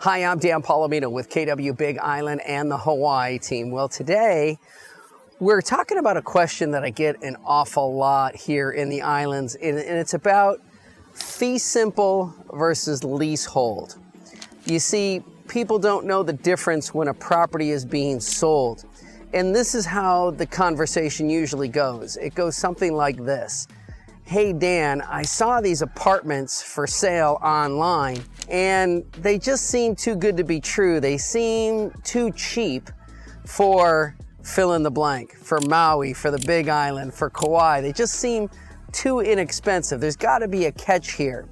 Hi, I'm Dan Polimino with KW Big Island and the Hawaii team. Well, today we're talking about a question that I get an awful lot here in the islands, and it's about fee simple versus leasehold. You see, people don't know the difference when a property is being sold. And this is how the conversation usually goes. It goes something like this. Hey Dan, I saw these apartments for sale online and they just seem too good to be true. They seem too cheap for fill in the blank, for Maui, for the Big Island, for Kauai. They just seem too inexpensive. There's got to be a catch here.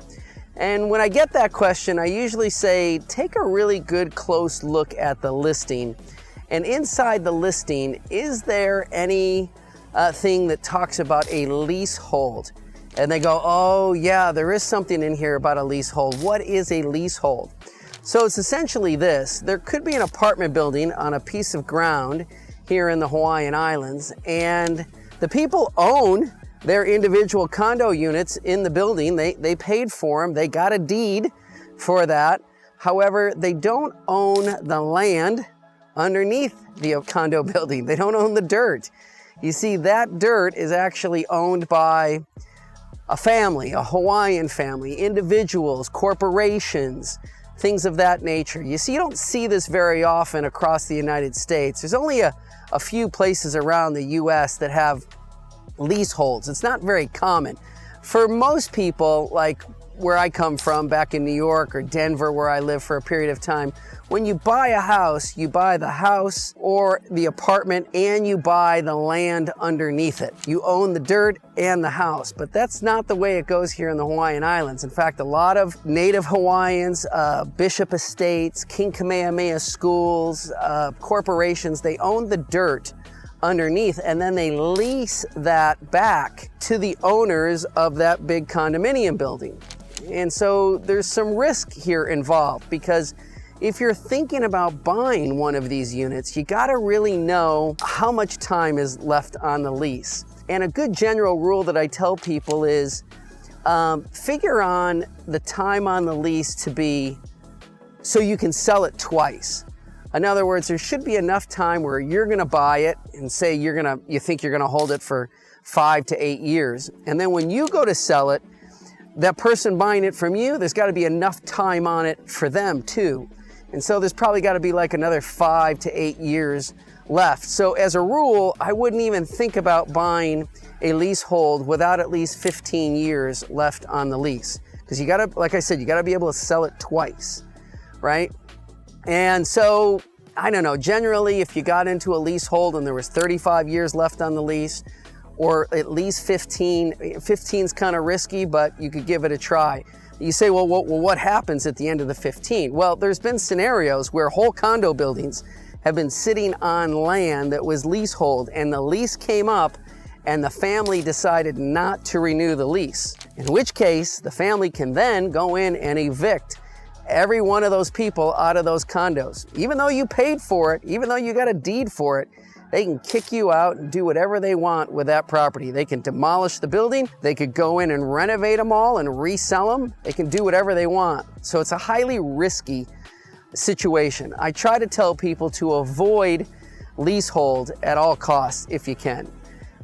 And when I get that question, I usually say, take a really good close look at the listing. And inside the listing, is there any thing that talks about a leasehold? And they go, oh yeah, there is something in here about a leasehold. What is a leasehold? So it's essentially this. There could be an apartment building on a piece of ground here in the Hawaiian Islands, and the people own their individual condo units in the building. They paid for them. They got a deed for that. However, they don't own the land underneath the condo building. They don't own the dirt. You see, that dirt is actually owned by a family, a Hawaiian family, individuals, corporations, things of that nature. You see, you don't see this very often across the United States. There's only a few places around the US that have leaseholds. It's not very common. For most people, like where I come from, back in New York or Denver, where I lived for a period of time, when you buy a house, you buy the house or the apartment and you buy the land underneath it. You own the dirt and the house, but that's not the way it goes here in the Hawaiian Islands. In fact, a lot of native Hawaiians, Bishop Estates, King Kamehameha schools, corporations, they own the dirt underneath, and then they lease that back to the owners of that big condominium building. And so there's some risk here involved, because if you're thinking about buying one of these units, you gotta really know how much time is left on the lease. And a good general rule that I tell people is figure on the time on the lease to be so you can sell it twice. In other words, there should be enough time where you're gonna buy it and say you think you're gonna hold it for 5 to 8 years. And then when you go to sell it, that person buying it from you, there's gotta be enough time on it for them too. And so there's probably gotta be like another 5 to 8 years left. So as a rule, I wouldn't even think about buying a leasehold without at least 15 years left on the lease. Because you gotta, like I said, you gotta be able to sell it twice, right? And so, I don't know, generally if you got into a leasehold and there was 35 years left on the lease, or at least 15, 15's kind of risky, but you could give it a try. You say, well, what happens at the end of the 15? Well, there's been scenarios where whole condo buildings have been sitting on land that was leasehold, and the lease came up and the family decided not to renew the lease. In which case, the family can then go in and evict every one of those people out of those condos. Even though you paid for it, even though you got a deed for it, they can kick you out and do whatever they want with that property. They can demolish the building. They could go in and renovate them all and resell them. They can do whatever they want. So it's a highly risky situation. I try to tell people to avoid leasehold at all costs if you can.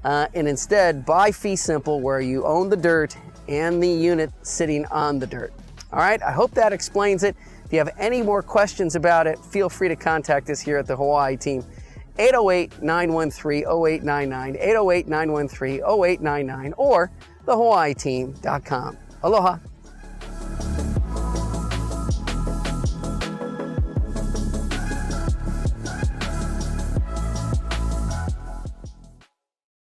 And instead buy fee simple, where you own the dirt and the unit sitting on the dirt. All right, I hope that explains it. If you have any more questions about it, feel free to contact us here at the Hawaii team. 808-913-0899, 808-913-0899, or thehawaiiteam.com. Aloha.